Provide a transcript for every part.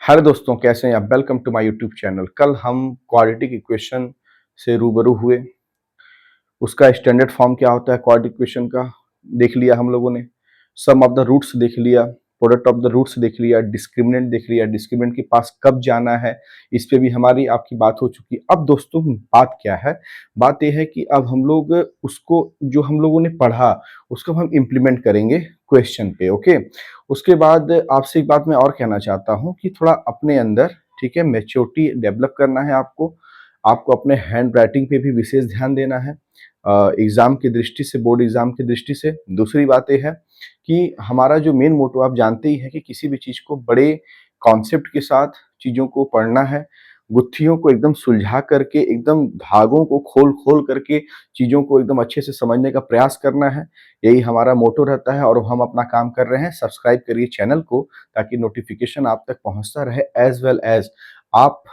Hello दोस्तों, कैसे हैं आप? Welcome to my YouTube channel. कल हम क्वाड्रेटिक इक्वेशन से रूबरू हुए। उसका स्टैंडर्ड फॉर्म क्या होता है क्वाड्रेटिक इक्वेशन का देख लिया हम लोगों ने। सम ऑफ द रूट्स देख लिया, प्रोडक्ट ऑफ द रूट्स देख लिया, डिस्क्रिमिनेंट देख लिया, डिस्क्रिमिनेंट के पास कब जाना है इस पे भी हमारी आपकी बात हो चुकी है। अब दोस्तों बात क्या है? बात यह है कि अब हम लोग उसको जो हम लोगों ने पढ़ा उसको हम इम्प्लीमेंट करेंगे क्वेश्चन पे। ओके, उसके बाद आपसे एक बात मैं और कहना चाहता हूँ कि थोड़ा अपने अंदर, ठीक है, मैच्योरिटी डेवलप करना है आपको। आपको अपने हैंड राइटिंग पे भी विशेष ध्यान देना है एग्जाम की दृष्टि से, बोर्ड एग्जाम की दृष्टि से। दूसरी बात यह है कि हमारा जो मेन मोटो आप जानते ही है कि किसी भी चीज को बड़े कॉन्सेप्ट के साथ चीजों को पढ़ना है, गुत्थियों को एकदम सुलझा करके, एकदम धागों को खोल खोल करके चीजों को एकदम अच्छे से समझने का प्रयास करना है। यही हमारा मोटो रहता है और हम अपना काम कर रहे हैं। सब्सक्राइब करिए चैनल को ताकि नोटिफिकेशन आप तक पहुंचता रहे, एज वेल एज आप,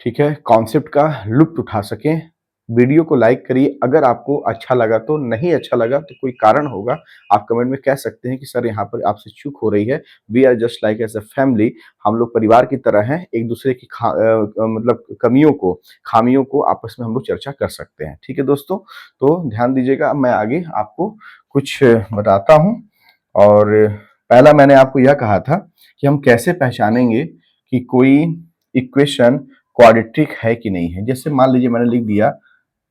ठीक है, कॉन्सेप्ट का लुत्फ उठा सकें। वीडियो को लाइक करिए अगर आपको अच्छा लगा तो। नहीं अच्छा लगा तो कोई कारण होगा, आप कमेंट में कह सकते हैं कि सर यहाँ पर आपसे चूक हो रही है। We are just like as a family, हम लोग परिवार की तरह हैं। एक दूसरे की मतलब कमियों को, खामियों को आपस में हम लोग चर्चा कर सकते हैं। ठीक है दोस्तों, तो ध्यान दीजिएगा। अब मैं आगे आपको कुछ बताता हूँ। और पहला मैंने आपको यह कहा था कि हम कैसे पहचानेंगे कि कोई इक्वेशन क्वाड्रेटिक है कि नहीं है। जैसे मान लीजिए मैंने लिख दिया,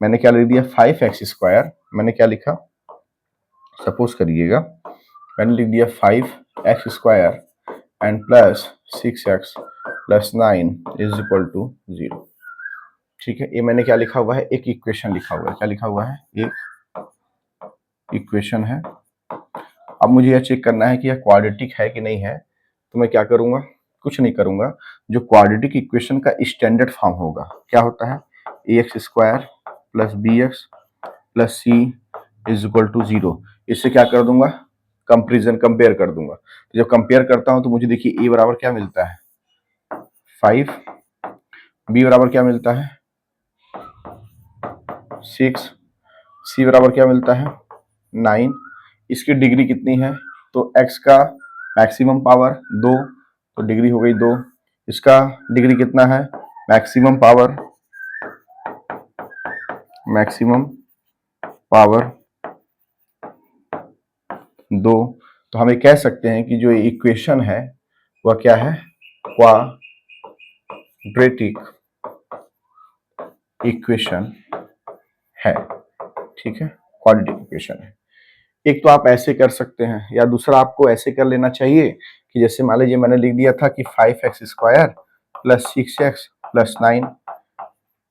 मैंने क्या लिख दिया, 5x²। मैंने क्या लिखा, सपोज करिएगा मैंने लिख दिया 5x² and plus 6x plus 9 is equal to 0। ठीक है, ये मैंने क्या लिखा हुआ है, एक इक्वेशन लिखा हुआ है। क्या लिखा हुआ है? एक इक्वेशन है। अब मुझे यह चेक करना है कि यह क्वाड्रेटिक है कि नहीं है। तो मैं क्या करूंगा? कुछ नहीं करूंगा। जो क्वाड्रेटिक इक्वेशन का स्टैंडर्ड फॉर्म होगा, क्या होता है, ax² plus bx plus C is equal to 0। इससे क्या कर दूंगा, कंपेरिजन, कंपेयर कर दूंगा। तो जब कंपेयर करता हूं तो मुझे देखिए a बराबर क्या मिलता है, 5, b बराबर क्या मिलता है, 6, c बराबर क्या मिलता है, 9। इसकी डिग्री कितनी है, तो x का मैक्सिमम पावर 2, तो डिग्री हो गई 2। इसका डिग्री कितना है, मैक्सिमम पावर, मैक्सिमम पावर 2। तो हम ये कह सकते हैं कि जो इक्वेशन है वह क्या है, क्वाड्रेटिक इक्वेशन है। ठीक है, क्वाड्रेटिक इक्वेशन है। एक तो आप ऐसे कर सकते हैं, या दूसरा आपको ऐसे कर लेना चाहिए कि जैसे मान लीजिए मैंने लिख दिया था कि 5x² plus 6x plus 9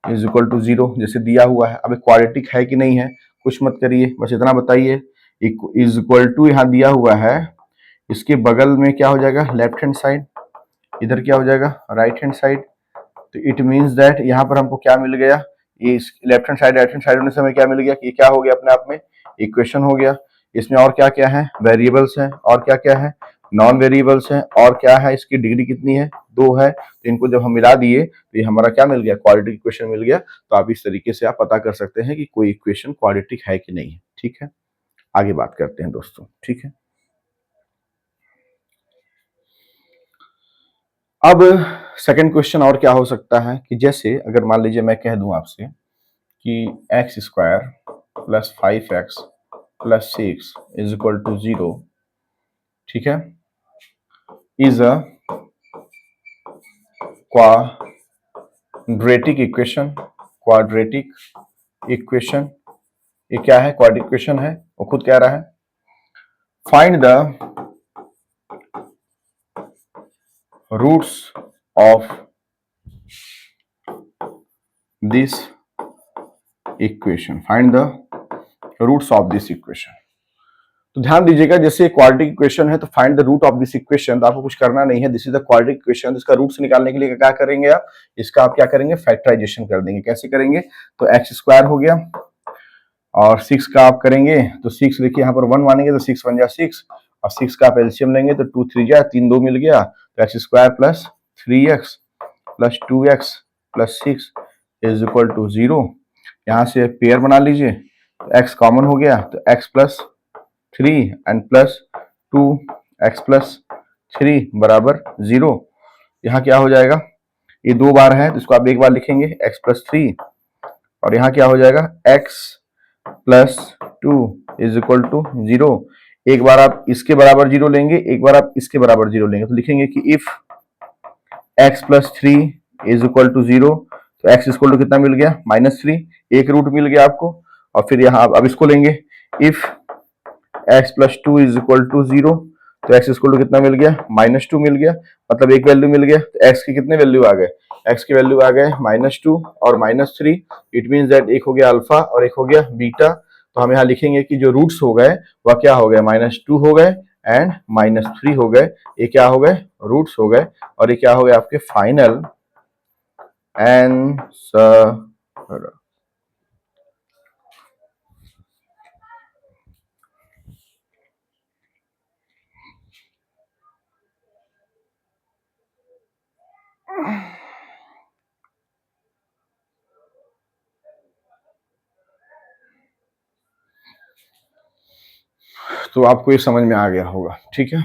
is equal to 0, जैसे दिया हुआ है। अब क्वाड्रेटिक है कि नहीं है कुछ मत करिए, बस इतना बताइए। इज इक्वल टू यहाँ दिया हुआ है, इसके बगल में क्या हो जाएगा, लेफ्ट हैंड साइड, इधर क्या हो जाएगा, राइट हैंड साइड। तो इट मीन्स दैट यहाँ पर हमको क्या मिल गया, ये left hand side right hand side होने से हमें क्या मिल गया कि ये क्या हो गया, अपने आप में इक्वेशन हो गया। इसमें और क्या क्या है, वेरिएबल्स हैं, और क्या क्या है, नॉन वेरिएबल्स हैं, और क्या है, इसकी डिग्री कितनी है, 2 है। तो इनको जब हम मिला दिए तो ये हमारा क्या मिल गया, क्वाड्रेटिक इक्वेशन मिल गया। तो आप इस तरीके से आप पता कर सकते हैं कि कोई इक्वेशन क्वाड्रेटिक है कि नहीं है। ठीक है, आगे बात करते हैं दोस्तों। ठीक है, अब सेकंड क्वेश्चन और क्या हो सकता है कि जैसे अगर मान लीजिए मैं कह दूं आपसे कि x² plus 5x plus 6 is equal to 0, ठीक है, is a quadratic equation. Quadratic equation, ये क्या है, क्वाड्रेटिक इक्वेशन है। वो खुद कह रहा है find the roots of this equation, find the roots of this equation. तो ध्यान दीजिएगा, जैसे क्वाड्रेटिक इक्वेशन है तो find the root of this equation, तो आपको कुछ करना नहीं है। This is the quadratic equation. इसका रूट्स निकालने के लिए क्या करेंगे आप, इसका आप क्या करेंगे, फैक्टराइजेशन कर देंगे। कैसे करेंगे, तो x² हो गया और 6 का आप करेंगे तो 6 देखिए यहाँ पर 1 मानेंगे तो 6 बन जाए 6, और 6 का आप एलसीएम लेंगे तो 2 3 जा 3 2 मिल गया, तो x² plus 3x plus 2x plus 6 is equal to 0। यहाँ से पेयर बना लीजिए, तो x कॉमन हो गया, तो x plus 3 and plus 2 x plus 3 बराबर 0। यहाँ क्या हो जाएगा, ये 2 बार है तो इसको आप एक बार लिखेंगे x+3, और यहाँ क्या हो जाएगा x+2 इज इक्वल टू 0। एक बार आप इसके बराबर 0 लेंगे, एक बार आप इसके बराबर 0 लेंगे, तो लिखेंगे कि if x+3 is equal to 0, तो x इक्वल टू कितना मिल गया -3, एक रूट मिल गया आपको। और फिर यहाँ अब इसको लेंगे, if x+2 is equal to 0, तो x इक्वल टू कितना मिल गया -2 मिल गया, मतलब एक वैल्यू मिल गया। तो x की कितने वैल्यू आ गए, x की वैल्यू आ गए -2 और -3। इट मीन्स दैट एक हो गया अल्फा और एक हो गया बीटा। तो हम यहाँ लिखेंगे कि जो रूट्स हो गए वह क्या हो गए, -2 हो गए एंड -3 हो गए। ये क्या हो गए, रूट्स हो गए, और ये क्या हो गए आपके फाइनल आंसर। तो आपको ये समझ में आ गया होगा, ठीक है,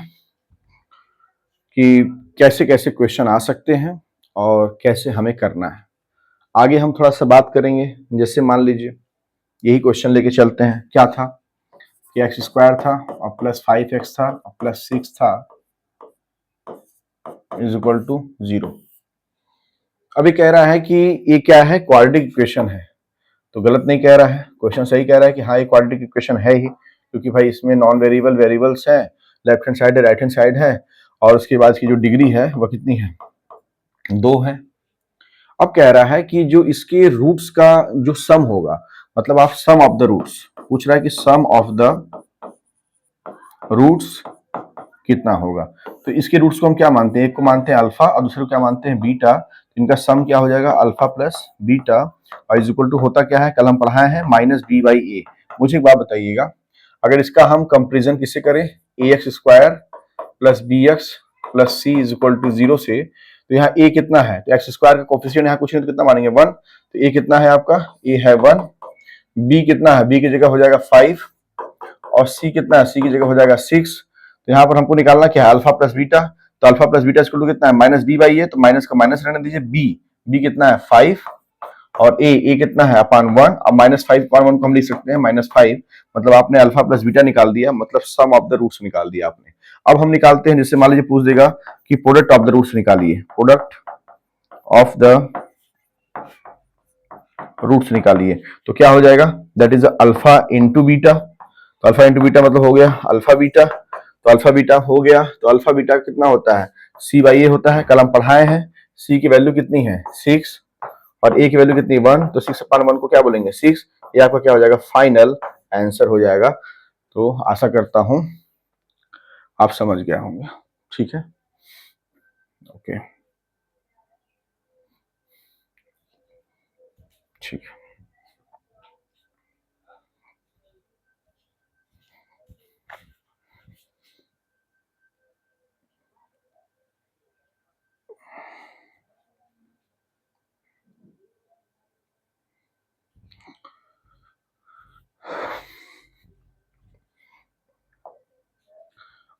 कि कैसे कैसे क्वेश्चन आ सकते हैं और कैसे हमें करना है। आगे हम थोड़ा सा बात करेंगे, जैसे मान लीजिए यही क्वेश्चन लेके चलते हैं। क्या था कि x² था और +5x था और +6 था इज इक्वल टू 0। अभी कह रहा है कि ये क्या है, क्वाड्रेटिक इक्वेशन है। तो गलत नहीं कह रहा है, क्वेश्चन सही कह रहा है कि हाँ ये क्वाड्रेटिक इक्वेशन है ही, क्योंकि भाई इसमें नॉन वेरिएबल वेरिएबल्स है, लेफ्ट हैंड साइड है राइट हैंड साइड है, और उसके बाद इसकी जो डिग्री है वह कितनी है, 2 है। अब कह रहा है कि जो इसके रूट्स का जो सम होगा, मतलब आप सम ऑफ द रूट्स पूछ रहा है कि सम ऑफ द रूट्स कितना होगा। तो इसके रूट्स को हम क्या मानते हैं, एक को मानते हैं अल्फा और दूसरे को क्या मानते हैं बीटा। तो इनका सम क्या हो जाएगा, अल्फा प्लस बीटा, और इज इक्वल टू होता क्या है, कल हम पढ़ाए हैं -b/a। मुझे एक बात बताइएगा, अगर इसका हम कंपेरिजन किससे करें, ax² plus bx plus c is equal to 0 से, तो यहाँ a कितना है, तो x² का कोफिशिएंट यहाँ कुछ नहीं तो कितना मानेंगे 1, तो a कितना है आपका, a है 1, b कितना है, b की जगह हो जाएगा 5, और c कितना है, c की जगह हो जाएगा 6। तो यहाँ पर हमको निकालना क्या है, अल्फा प्लस बीटा। तो alpha plus beta equal to कितना है, -b/a, तो माइनस का माइनस रहने दीजिए, b कितना है 5, और a कितना है अपान 1। अब -5 अपान 1 को हम लिख सकते हैं -5, मतलब आपने अल्फा प्लस बीटा निकाल दिया, मतलब सम ऑफ द रूट्स निकाल दिया आपने। अब हम निकालते हैं, जैसे मान लीजिए पूछ देगा कि प्रोडक्ट ऑफ द रूट्स निकालिए, प्रोडक्ट ऑफ द रूट्स निकालिए, तो क्या हो जाएगा, that is alpha into beta. तो अल्फा इंटू बीटा मतलब हो गया अल्फा बीटा, तो अल्फा बीटा हो गया, तो अल्फा बीटा कितना होता है, c/a होता है, कल हम पढ़ाए हैं। c की वैल्यू कितनी है 6, और a की वैल्यू कितनी 1, तो 6 अपान 1 को क्या बोलेंगे 6। ये आपका क्या हो जाएगा, फाइनल आंसर हो जाएगा। तो आशा करता हूं आप समझ गए होंगे, ठीक है, ओके, ठीक है।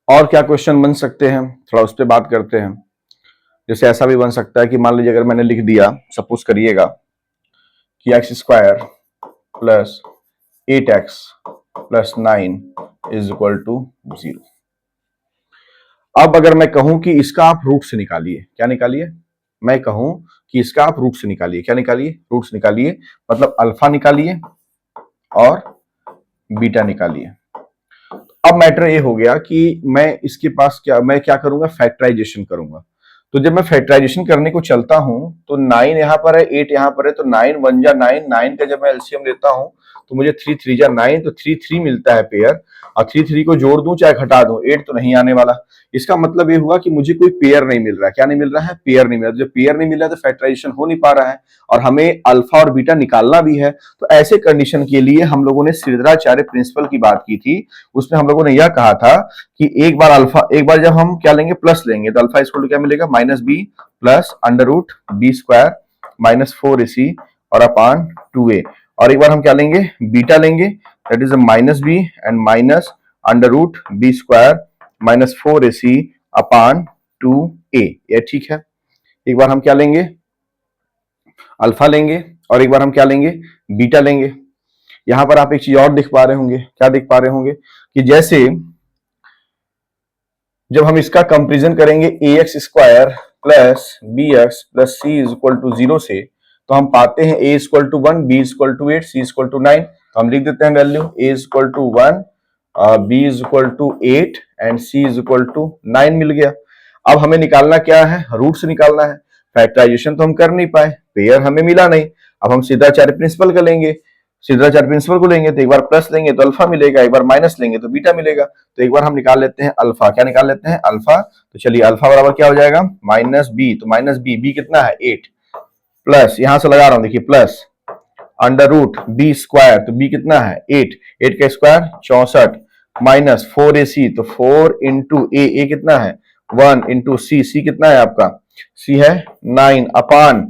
और क्या क्वेश्चन बन सकते हैं, थोड़ा उस पर बात करते हैं। जैसे ऐसा भी बन सकता है कि मान लीजिए अगर मैंने लिख दिया, सपोज करिएगा कि x² plus 8x plus 9 is equal to 0। अब अगर मैं कहूं कि इसका आप रूट से निकालिए, क्या निकालिए, मैं कहूं कि इसका आप रूट से निकालिए, क्या निकालिए, रूट्स निकालिए, मतलब अल्फा निकालिए और बीटा निकालिए। अब मैटर ये हो गया कि मैं इसके पास मैं क्या करूंगा, फैक्टराइजेशन करूंगा। तो जब मैं फैक्टराइजेशन करने को चलता हूं, तो 9 यहां पर है, 8 यहां पर है, तो 9 1 जा 9, 9 का जब मैं एलसीएम लेता हूं तो मुझे 3 3 जा 9, तो 3 3 मिलता है पेयर, और 3 3 को जोड़ दूं चाहे घटा दूं, 8 तो नहीं आने वाला। इसका मतलब ये हुआ कि मुझे कोई पेयर नहीं मिल रहा, क्या नहीं मिल रहा है, पेयर नहीं मिल रहा। जब पेयर नहीं मिल रहा है तो फैक्टराइजेशन हो नहीं पा रहा है, और हमें अल्फा और बीटा निकालना भी है। तो ऐसे कंडीशन के लिए हम लोगों ने श्रीधराचार्य प्रिंसिपल की बात की थी, उसमें हम लोगों ने यह कहा था कि एक बार अल्फा, एक बार जब हम क्या लेंगे, प्लस लेंगे, तो अल्फा इक्वल टू क्या मिलेगा, -b प्लस √b² -4ac और अपान 2a। और एक बार हम क्या लेंगे, बीटा लेंगे, that is -b and -√b² -4ac upon 2a, ये ठीक है। एक बार हम क्या लेंगे, अल्फा लेंगे, और एक बार हम क्या लेंगे, बीटा लेंगे। यहां पर आप एक चीज और देख पा रहे होंगे, क्या देख पा रहे होंगे कि जैसे जब हम इसका कंपेरिजन करेंगे a x square plus b x plus C is equal to 0 से, तो हम पाते हैं a equal to 1, b equal to 8, c equal to 9। तो हम लिख देते हैं value, a equal to 1, b is equal to 8 and c is equal to 9 मिल गया। अब हमें निकालना क्या है, रूट से निकालना है। फैक्टराइजेशन तो हम कर नहीं पाए, पेयर हमें मिला नहीं। अब हम सिद्धाचार्य प्रिंसिपल का लेंगे, सिद्धाचार्य प्रिंसिपल को लेंगे तो एक बार प्लस लेंगे तो अल्फा मिलेगा, एक बार माइनस लेंगे तो बीटा मिलेगा। तो एक बार हम निकाल लेते हैं अल्फा, क्या निकाल लेते हैं, अल्फा। तो चलिए अल्फा बराबर क्या हो जाएगा, माइनस बी, तो माइनस बी, बी कितना है 8, प्लस यहां से लगा रहा हूं देखिए plus under root B square, तो बी कितना है 8, 8 का स्क्वायर 64, माइनस 4ac, तो 4 इंटू ए कितना है 1, इंटू सी कितना है आपका, सी है 9, अपान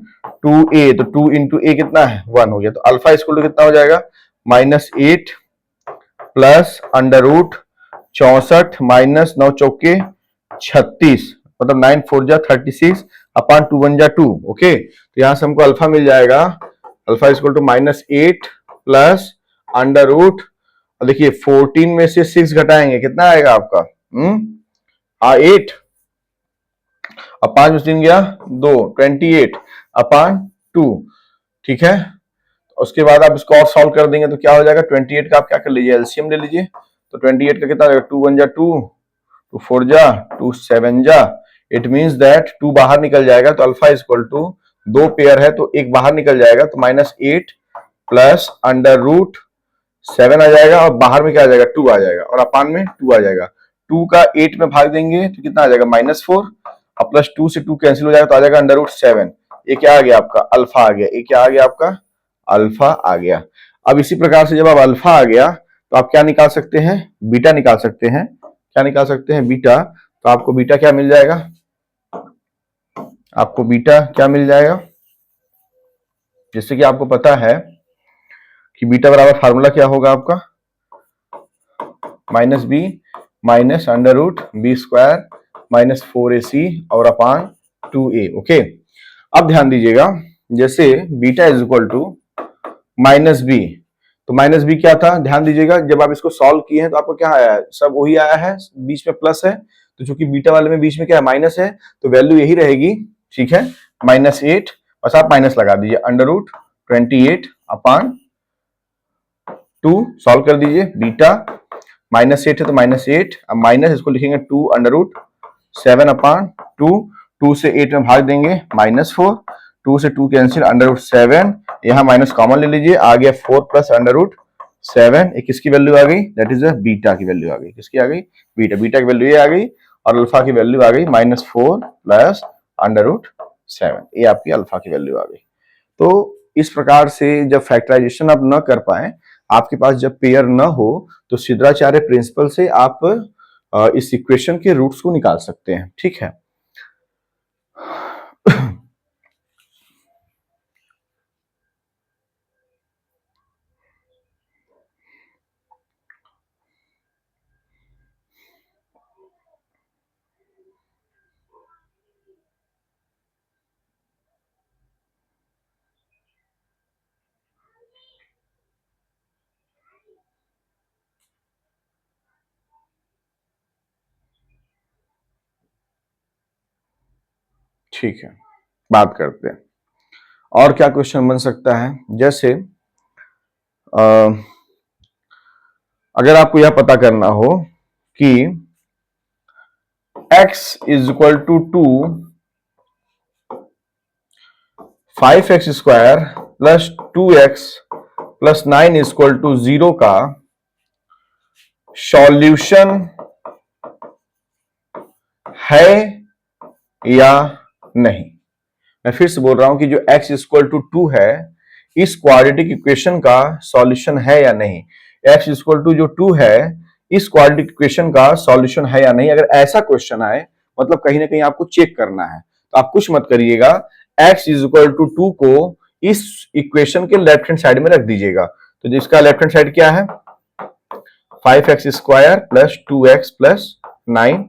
2a, तो 2 इंटू ए कितना है 1 हो गया। तो अल्फा इक्वल टू कितना हो जाएगा, -8 प्लस अंडर रूट 64 माइनस 9 चौके 36, मतलब 9 4 जा 36 अपान 2 1 जा 2। ओके, तो यहां से हमको अल्फा मिल जाएगा, alpha equal to -8 plus under root, देखिए 14 में से 6 घटाएंगे कितना आएगा आपका, 8, अब 5 में 3 गया 2, 28 अपान 2, ठीक है। उसके बाद आप इसको और सॉल्व कर देंगे तो क्या हो जाएगा, 28 का आप क्या कर लीजिए, एलसीएम ले लीजिए। तो 28 का कितना हो जाएगा, 2 1 जा 2, 2 4 जा 2 7 जा, इट मींस दैट 2 बाहर निकल जाएगा। तो अल्फा इक्वल टू, दो पेयर है तो एक बाहर निकल जाएगा, तो -8 प्लस अंडर रूट 7 आ जाएगा, और बाहर में क्या आ जाएगा 2 आ जाएगा, और अपान में 2 आ जाएगा। 2 का 8 में भाग देंगे तो कितना आ जाएगा, -4, और प्लस 2 से 2 कैंसिल हो जाएगा तो आ जाएगा अंडर रूट 7। ये क्या आ गया आपका, अल्फा आ गया। ये क्या आ गया आपका, अल्फा आ गया। अब इसी प्रकार से जब आप अल्फा आ गया तो आप क्या निकाल सकते हैं, बीटा निकाल सकते हैं। क्या निकाल सकते हैं, बीटा। तो आपको बीटा क्या मिल जाएगा, आपको बीटा क्या मिल जाएगा, जैसे कि आपको पता है कि बीटा बराबर फार्मूला क्या होगा आपका, -b minus under root B square minus 4ac और अपान 2a। ओके, अब ध्यान दीजिएगा, जैसे beta is equal to -b, तो -b क्या था, ध्यान दीजिएगा जब आप इसको सॉल्व किए हैं तो आपको क्या आया है, सब वही आया है, बीच में प्लस है। तो चूंकि बीटा वाले में बीच में क्या है, माइनस है, तो वैल्यू यही रहेगी, ठीक है, -8, बस आप माइनस लगा दीजिए, अंडर रूट 28 अपान 2, सॉल्व कर दीजिए, बीटा -8 है तो -8, अब माइनस इसको लिखेंगे 2 अंडर रूट 7 अपान 2, 2 से 8 में भाग देंगे -4, 2 से 2 कैंसिल, अंडर रूट 7, यहाँ माइनस कॉमन ले लीजिए, आ गया 4 प्लस अंडर रूट 7, एक किसकी वैल्यू आ गई, दैट इज बीटा की वैल्यू आ गई। किसकी आ गई, बीटा, बीटा की वैल्यू ये आ गई, और अल्फा की वैल्यू आ गई -4 प्लस अंडर रूट 7, ये आपकी अल्फा की वैल्यू आ गई। तो इस प्रकार से जब फैक्टराइजेशन आप न कर पाए, आपके पास जब पेयर न हो, तो सिद्धाचार्य प्रिंसिपल से आप इस इक्वेशन के रूट्स को निकाल सकते हैं, ठीक है। ठीक है, बात करते हैं और क्या क्वेश्चन बन सकता है। जैसे अगर आपको यह पता करना हो कि x is equal to 2, 5x square plus 2x plus 9 is equal to 0 का सॉल्यूशन है या नहीं। मैं फिर से बोल रहा हूं कि जो x इक्वल टू 2 है, इस क्वाड्रेटिक इक्वेशन का सॉल्यूशन है या नहीं। x इक्वल टू जो 2 है, इस क्वाड्रेटिक इक्वेशन का सॉल्यूशन है या नहीं। अगर ऐसा क्वेश्चन आए, मतलब कहीं ना कहीं आपको चेक करना है, तो आप कुछ मत करिएगा, x इक्वल टू 2 को इस इक्वेशन के लेफ्ट हैंड साइड में रख दीजिएगा। तो जिसका लेफ्ट हैंड साइड क्या है, 5x square plus 2x plus 9,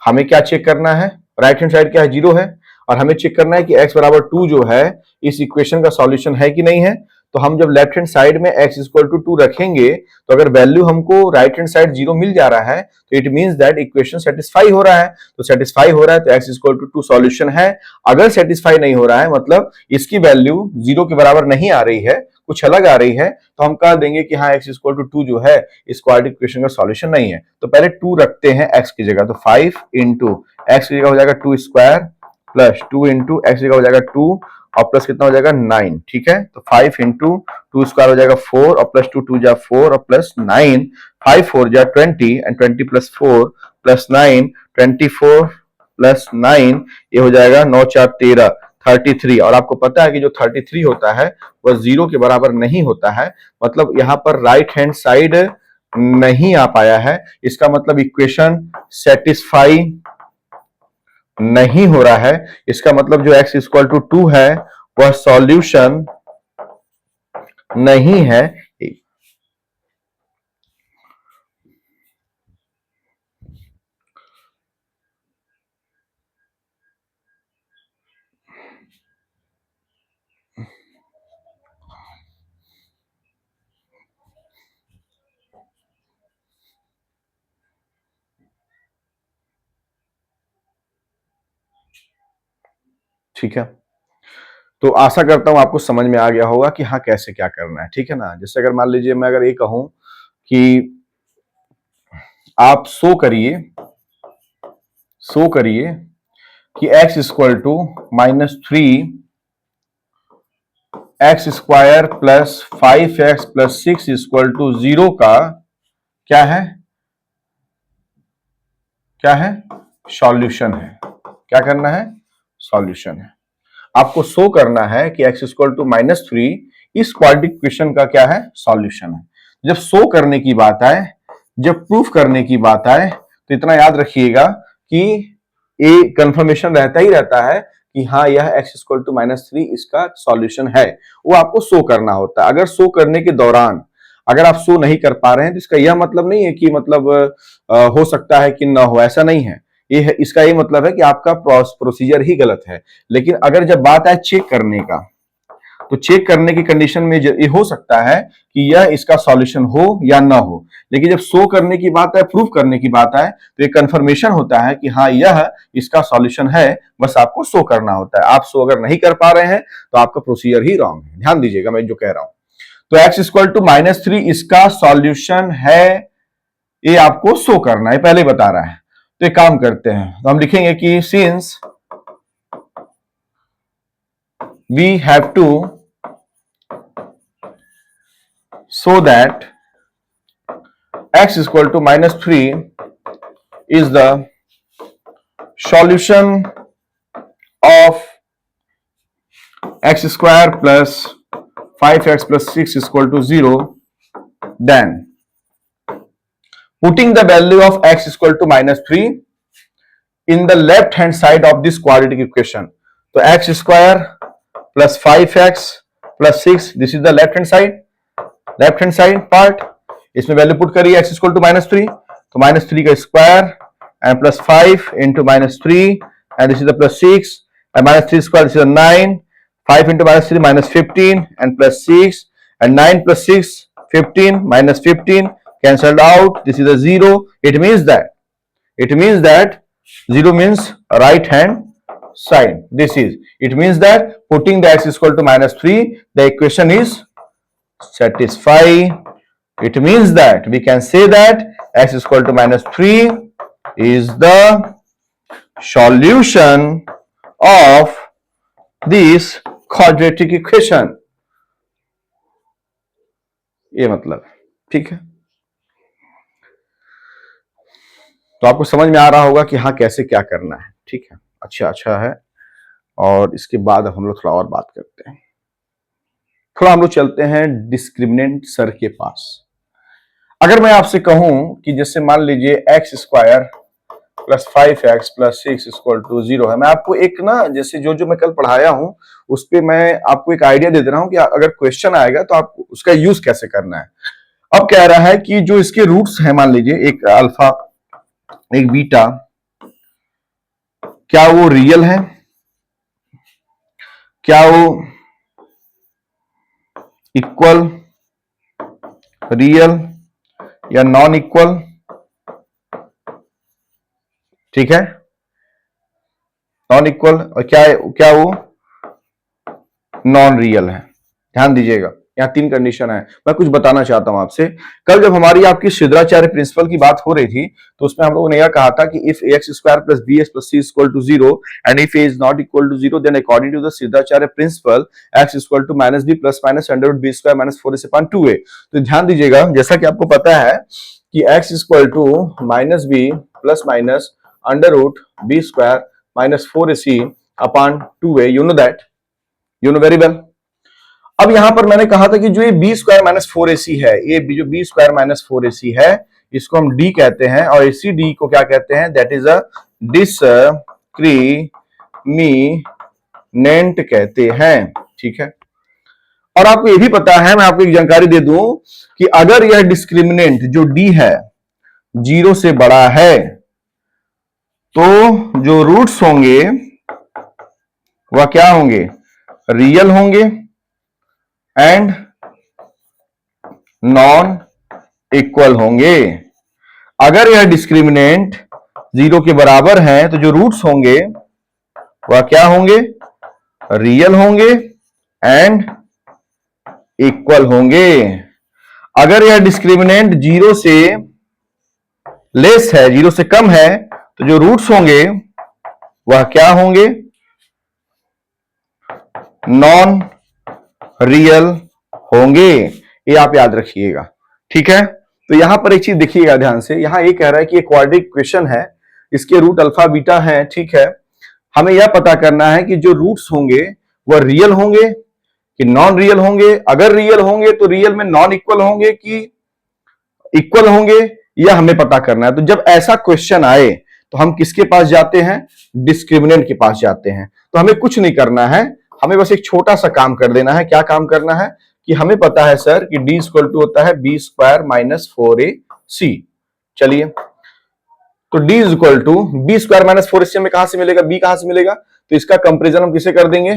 हमें क्या चेक करना है, राइट हैंड साइड क्या है, 0 है, और हमें चेक करना है कि x बराबर 2 जो है इस इक्वेशन का सॉल्यूशन है कि नहीं है। तो हम जब लेफ्ट हैंड साइड में x इक्वल टू 2 रखेंगे तो अगर वैल्यू हमको राइट हैंड साइड 0 मिल जा रहा है तो it means that equation satisfy हो रहा है। तो सेटिस्फाई हो रहा है तो x इक्वल टू 2 सॉल्यूशन है। अगर सेटिस्फाई नहीं हो रहा है मतलब इसकी वैल्यू 0 के बराबर नहीं आ रही है, कुछ अलग आ रही है, तो हम कह देंगे कि हाँ x इक्वल टू 2 जो है इस क्वाड्रेटिक इक्वेशन का सॉल्यूशन नहीं है। तो पहले 2 रखते हैं x की जगह, तो 5 इंटू x की जगह हो जाएगा 2 स्क्वायर प्लस 2 इंटू एक्स की जगह हो जाएगा 2 और प्लस कितना हो जाएगा 9, ठीक है। तो 5 इंटू 2 स्क्वायर हो जाएगा 4 और प्लस 2 2 जा 4 और प्लस 9, 5 4 जा 20 एंड 20 प्लस 4 प्लस 9, 24 प्लस 9 ये हो जाएगा 9 4 13 33। और आपको पता है कि जो 33 होता है वह 0 के बराबर नहीं होता है, मतलब यहां पर राइट हैंड साइड नहीं आ पाया है। इसका मतलब इक्वेशन सेटिस्फाई नहीं हो रहा है। इसका मतलब जो x इक्वल टू 2 है वह सॉल्यूशन नहीं है। ठीक है, तो आशा करता हूं आपको समझ में आ गया होगा कि हाँ कैसे क्या करना है, ठीक है ना। जैसे अगर मान लीजिए मैं अगर ये कहूं कि आप शो करिए कि x equal to -3 X square plus 5x plus 6 equal to 0 का क्या है, सॉल्यूशन है। क्या करना है, सॉल्यूशन है। आपको शो करना है कि x इक्वल टू -3 इस क्वाड्रेटिक इक्वेशन का क्या है, सॉल्यूशन है। जब शो करने की बात आए, जब प्रूफ करने की बात आए तो इतना याद रखिएगा कि ये कंफर्मेशन रहता ही रहता है कि हाँ यह x इक्वल टू -3 इसका सॉल्यूशन है, वो आपको शो करना होता है। अगर शो करने के दौरान अगर आप शो नहीं कर पा रहे हैं तो इसका यह मतलब नहीं है कि मतलब हो सकता है कि ना हो, ऐसा नहीं है। ये है, इसका ये मतलब है कि आपका प्रोसीजर ही गलत है। लेकिन अगर जब बात आए चेक करने का, तो चेक करने की कंडीशन में ये हो सकता है कि यह इसका सॉल्यूशन हो या ना हो। लेकिन जब शो करने की बात है, प्रूफ करने की बात है, तो ये कंफर्मेशन होता है कि हाँ यह इसका सॉल्यूशन है, बस आपको शो करना होता है। आप शो अगर नहीं कर पा रहे हैं तो आपका प्रोसीजर ही रॉन्ग है। ध्यान दीजिएगा मैं जो कह रहा हूं। तो x इक्वल टू -3 इसका सॉल्यूशन है, ये आपको शो करना है, पहले बता रहा है। तो एक काम करते हैं, तो हम लिखेंगे कि since we have to show that x equal to -3 is the solution of x square plus 5x plus 6 equal to 0, then putting the value of x equal to -3 in the left hand side of this quadratic equation. तो x square plus 5x plus 6, this is the left hand side part. इसमें value put करिए x equal to -3, तो -3 का square and plus 5 into -3 and this is the plus 6 and -3 square this is 9, 5 into -3 -15 and plus 6 and 9 plus 6 15 -15 cancelled out, this is a 0. It means that 0 means right hand side. It means that putting the x equal to -3 the equation is satisfy. It means that we can say that x is equal to -3 is the solution of this quadratic equation. ये मतलब, ठीक है। तो आपको समझ में आ रहा होगा कि हाँ कैसे क्या करना है, ठीक है। अच्छा है। और इसके बाद हम लोग थोड़ा और बात करते हैं। थोड़ा हम लोग चलते हैं डिस्क्रिमिनेंट सर के पास। अगर मैं आपसे कहूं कि जैसे मान लीजिए X square plus 5x plus 6 equal to 0 है, मैं आपको एक ना जैसे जो मैं कल पढ़ाया हूं उस पे मैं आपको एक आइडिया दे दे रहा हूं कि अगर क्वेश्चन आएगा तो आप उसका यूज कैसे करना है। अब कह रहा है कि जो इसके रूट्स हैं, मान लीजिए एक अल्फा एक बीटा क्या वो रियल है, क्या वो इक्वल, रियल या नॉन इक्वल, ठीक है, नॉन इक्वल, और क्या वो नॉन रियल है। ध्यान दीजिएगा, यहाँ तीन कंडीशन है। मैं कुछ बताना चाहता हूं आपसे। कल जब हमारी आपकी सिद्धाचार्य प्रिंसिपल की बात हो रही थी तो उसमें हम लोगों ने यह कहा था कि if ax square plus bx plus c equal to 0 and if a is not equal to 0 then according to the Sridharacharya principle x equal to minus B plus minus under root B square minus 4ac upon 2a। तो ध्यान दीजिएगा, जैसा कि आपको पता है कि x equal to minus B plus minus under root B square minus 4ac upon 2a, you know that, you know very well. अब यहां पर मैंने कहा था कि जो ये बी स्क्वायर माइनस 4ac है, ये जो बी स्क्वायर माइनस 4ac है, इसको हम डी कहते हैं, और इसी डी को क्या कहते हैं, दैट इज अ डिस्क्रिमिनेंट कहते हैं, ठीक है। और आपको ये भी पता है, मैं आपको एक जानकारी दे दूं कि अगर यह डिस्क्रिमिनेंट जो डी है 0 से बड़ा है तो जो रूट्स होंगे वह क्या होंगे, रियल होंगे एंड नॉन इक्वल होंगे। अगर यह डिस्क्रिमिनेंट 0 के बराबर है तो जो रूट्स होंगे वह क्या होंगे, रियल होंगे एंड इक्वल होंगे। अगर यह डिस्क्रिमिनेंट 0 से लेस है, 0 से कम है, तो जो रूट्स होंगे वह क्या होंगे, नॉन रियल होंगे। ये आप याद रखिएगा, ठीक है। तो यहां पर एक चीज देखिएगा ध्यान से, यहां ये कह रहा है कि एक क्वाड्रेटिक इक्वेशन है, इसके रूट अल्फा बीटा है, ठीक है। हमें यह पता करना है कि जो रूट्स होंगे वह रियल होंगे कि नॉन रियल होंगे। अगर रियल होंगे तो रियल में नॉन इक्वल होंगे कि इक्वल होंगे, यह हमें पता करना है। तो जब ऐसा क्वेश्चन आए तो हम किसके पास जाते हैं, डिस्क्रिमिनेंट के पास जाते हैं। तो हमें कुछ नहीं करना है, हमें बस एक छोटा सा काम कर देना है। क्या काम करना है कि हमें पता है सर कि d इक्वल टू होता है बी स्क्वायर माइनस 4ac। चलिए, तो d equal to B square minus 4ac में कहां से मिलेगा, b कहां से मिलेगा, तो इसका कंपेरिजन हम किसे कर देंगे,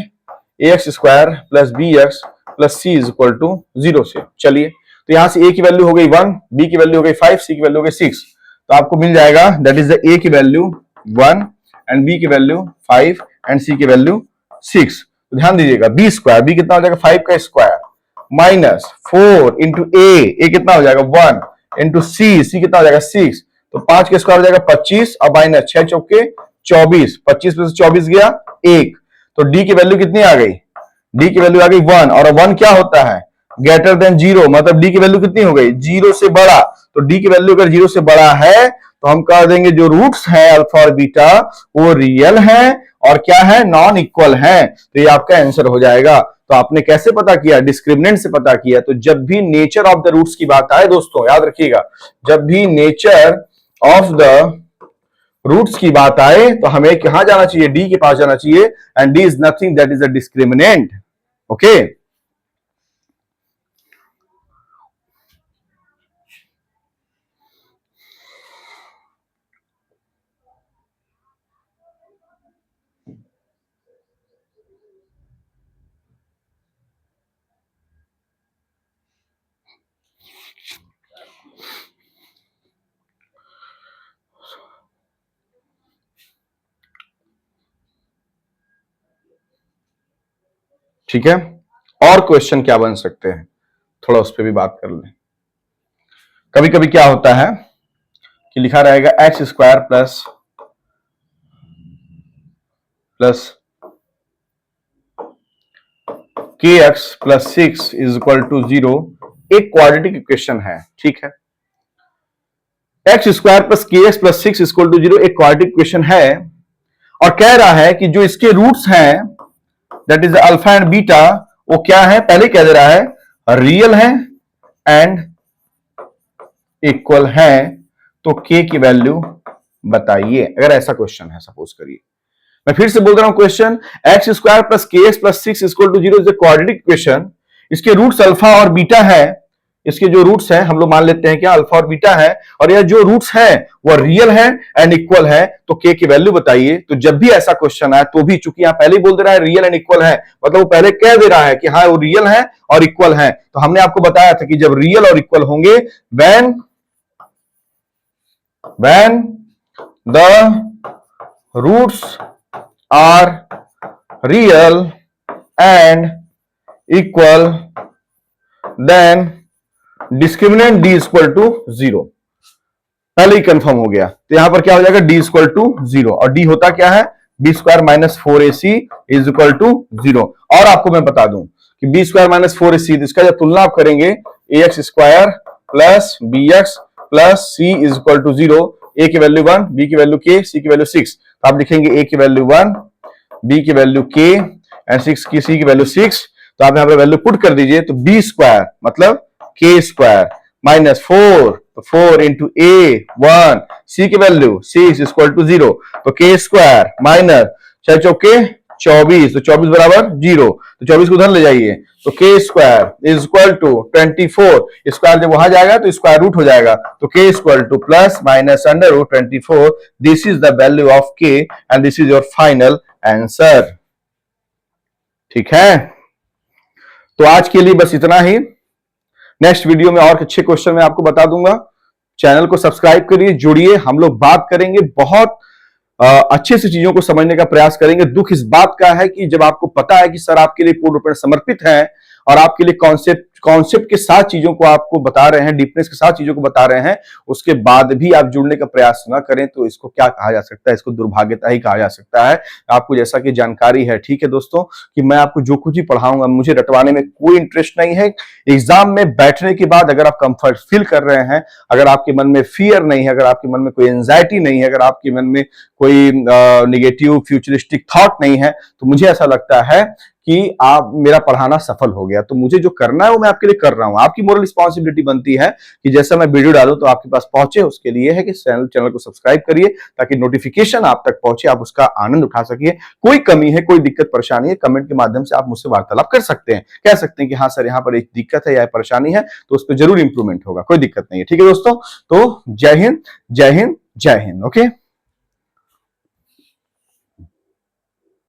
ax square plus bx plus c equal to 0 से। चलिए, तो यहां से a की वैल्यू हो गई 1, b की वैल्यू हो गई 5, c की वैल्यू हो गई 6। तो आपको मिल जाएगा दैट इज द a की वैल्यू 1 एंड b की वैल्यू 5 एंड c की वैल्यू 6। तो ध्यान दीजिएगा, b स्क्वायर, b कितना हो जाएगा 5 का स्क्वायर माइनस 4 इंटू a कितना हो जाएगा 1 इंटू c कितना हो जाएगा 6, तो 5 का स्क्वायर हो जाएगा 25 और माइनस 6 चौके 24, 25 में से 24 गया 1। तो d की वैल्यू कितनी आ गई, d की वैल्यू आ गई 1, और 1 क्या होता है, ग्रेटर देन 0, मतलब d की वैल्यू कितनी हो गई, 0 से बड़ा। तो d की वैल्यू अगर 0 से बड़ा है तो हम कह देंगे जो रूट्स हैं अल्फा और बीटा वो रियल हैं और क्या है, नॉन इक्वल हैं। तो ये आपका आंसर हो जाएगा। तो आपने कैसे पता किया, डिस्क्रिमिनेंट से पता किया। तो जब भी नेचर ऑफ द रूट्स की बात आए दोस्तों, याद रखिएगा, जब भी नेचर ऑफ द रूट्स की बात आए तो हमें कहां जाना चाहिए, डी के पास जाना चाहिए, and D is nothing that is a discriminant. Okay, ठीक है। और क्वेश्चन क्या बन सकते हैं, थोड़ा उस पर भी बात कर लें। कभी कभी क्या होता है कि लिखा रहेगा x square plus k x plus 6 is equal to 0, एक क्वाड्रेटिक इक्वेशन है, ठीक है। X square plus k x plus 6 equal to 0 एक क्वाड्रेटिक इक्वेशन है, और कह रहा है कि जो इसके रूट्स हैं that is alpha and beta, वो क्या है, पहले कह दे रहा है रियल है एंड इक्वल है। तो के की वैल्यू बताइए, अगर ऐसा क्वेश्चन है, सपोज करिए। मैं फिर से बोल रहा हूं question, x square plus k x plus 6 equal to 0 is a quadratic equation, इसके रूट्स अल्फा और बीटा है, इसके जो रूट्स हैं हम लोग मान लेते हैं क्या अल्फा और बीटा है, और यह जो रूट्स हैं वो रियल है एंड इक्वल है, तो के की वैल्यू बताइए। तो जब भी ऐसा क्वेश्चन आए तो भी चूंकि यहां पहले ही बोल दे रहा है रियल एंड इक्वल है, मतलब वो पहले कह दे रहा है कि हाँ वो रियल है और इक्वल है, तो हमने आपको बताया था कि जब रियल और इक्वल होंगे when the roots are real and equal then discriminant D equal to 0। पहले ही कंफर्म हो गया, तो यहां पर क्या हो जाएगा डी इक्वल टू 0, और डी होता क्या है b square minus 4ac is equal to 0। और आपको मैं बता दूं कि बी स्क्वायर माइनस 4ac, इसका जब तुलना आप करेंगे ax square plus bx plus c is equal to 0, a की वैल्यू 1, b की वैल्यू k, c की वैल्यू 6, तो आप लिखेंगे a की वैल्यू 1, b की वैल्यू k एंड c की वैल्यू 6, तो आप यहां पर वैल्यू पुट कर दीजिए, तो b स्क्वायर मतलब k स्क्वायर माइनस 4, तो 4 इंटू ए 1, सी की वैल्यू 6 इक्वल टू 0, तो के स्क्वायर माइनस 6 चौके 24, तो 24 बराबर 0, तो 24 को उधर ले जाइए, तो k square is equal to 24, square जब वहां जाएगा तो स्क्वायर रूट हो जाएगा, तो k equal to plus minus under root 24, this is the value of k and this is your final answer. ठीक है, तो आज के लिए बस इतना ही। नेक्स्ट वीडियो में और अच्छे क्वेश्चन मैं आपको बता दूंगा। चैनल को सब्सक्राइब करिए, जुड़िए, हम लोग बात करेंगे, बहुत अच्छे से चीजों को समझने का प्रयास करेंगे। दुख इस बात का है कि जब आपको पता है कि सर आपके लिए पूर्ण रूप में समर्पित है और आपके लिए कॉन्सेप्ट के साथ चीजों को आपको बता रहे हैं, डीपनेस के साथ चीजों को बता रहे हैं, उसके बाद भी आप जुड़ने का प्रयास ना करें तो इसको क्या कहा जा सकता है, इसको दुर्भाग्यता ही कहा जा सकता है। आपको जैसा कि जानकारी है, ठीक है दोस्तों, कि मैं आपको जो कुछ भी पढ़ाऊंगा मुझे रटवाने में कोई इंटरेस्ट नहीं है। एग्जाम में बैठने के बाद अगर आप कंफर्ट फील कर रहे हैं, अगर आपके मन में फियर नहीं है, अगर आपके मन में कोई एंजाइटी नहीं है, अगर आपके मन में कोई निगेटिव फ्यूचरिस्टिक थॉट नहीं है, तो मुझे ऐसा लगता है कि आप मेरा पढ़ाना सफल हो गया। तो मुझे जो करना है वो मैं आपके लिए कर रहा हूं। आपकी मोरल रिस्पॉन्सिबिलिटी बनती है कि जैसा मैं वीडियो डालूं तो आपके पास पहुंचे, उसके लिए है कि चैनल को सब्सक्राइब करिए ताकि नोटिफिकेशन आप तक पहुंचे, आप उसका आनंद उठा सकिए। कोई कमी है, कोई दिक्कत परेशानी है, कमेंट के माध्यम से आप मुझसे वार्तालाप कर सकते हैं, कह सकते हैं कि हाँ सर यहाँ पर एक दिक्कत है या परेशानी है, तो उस पर जरूर इंप्रूवमेंट होगा, कोई दिक्कत नहीं है। ठीक है दोस्तों, तो जय हिंद जय हिंद जय हिंद। ओके।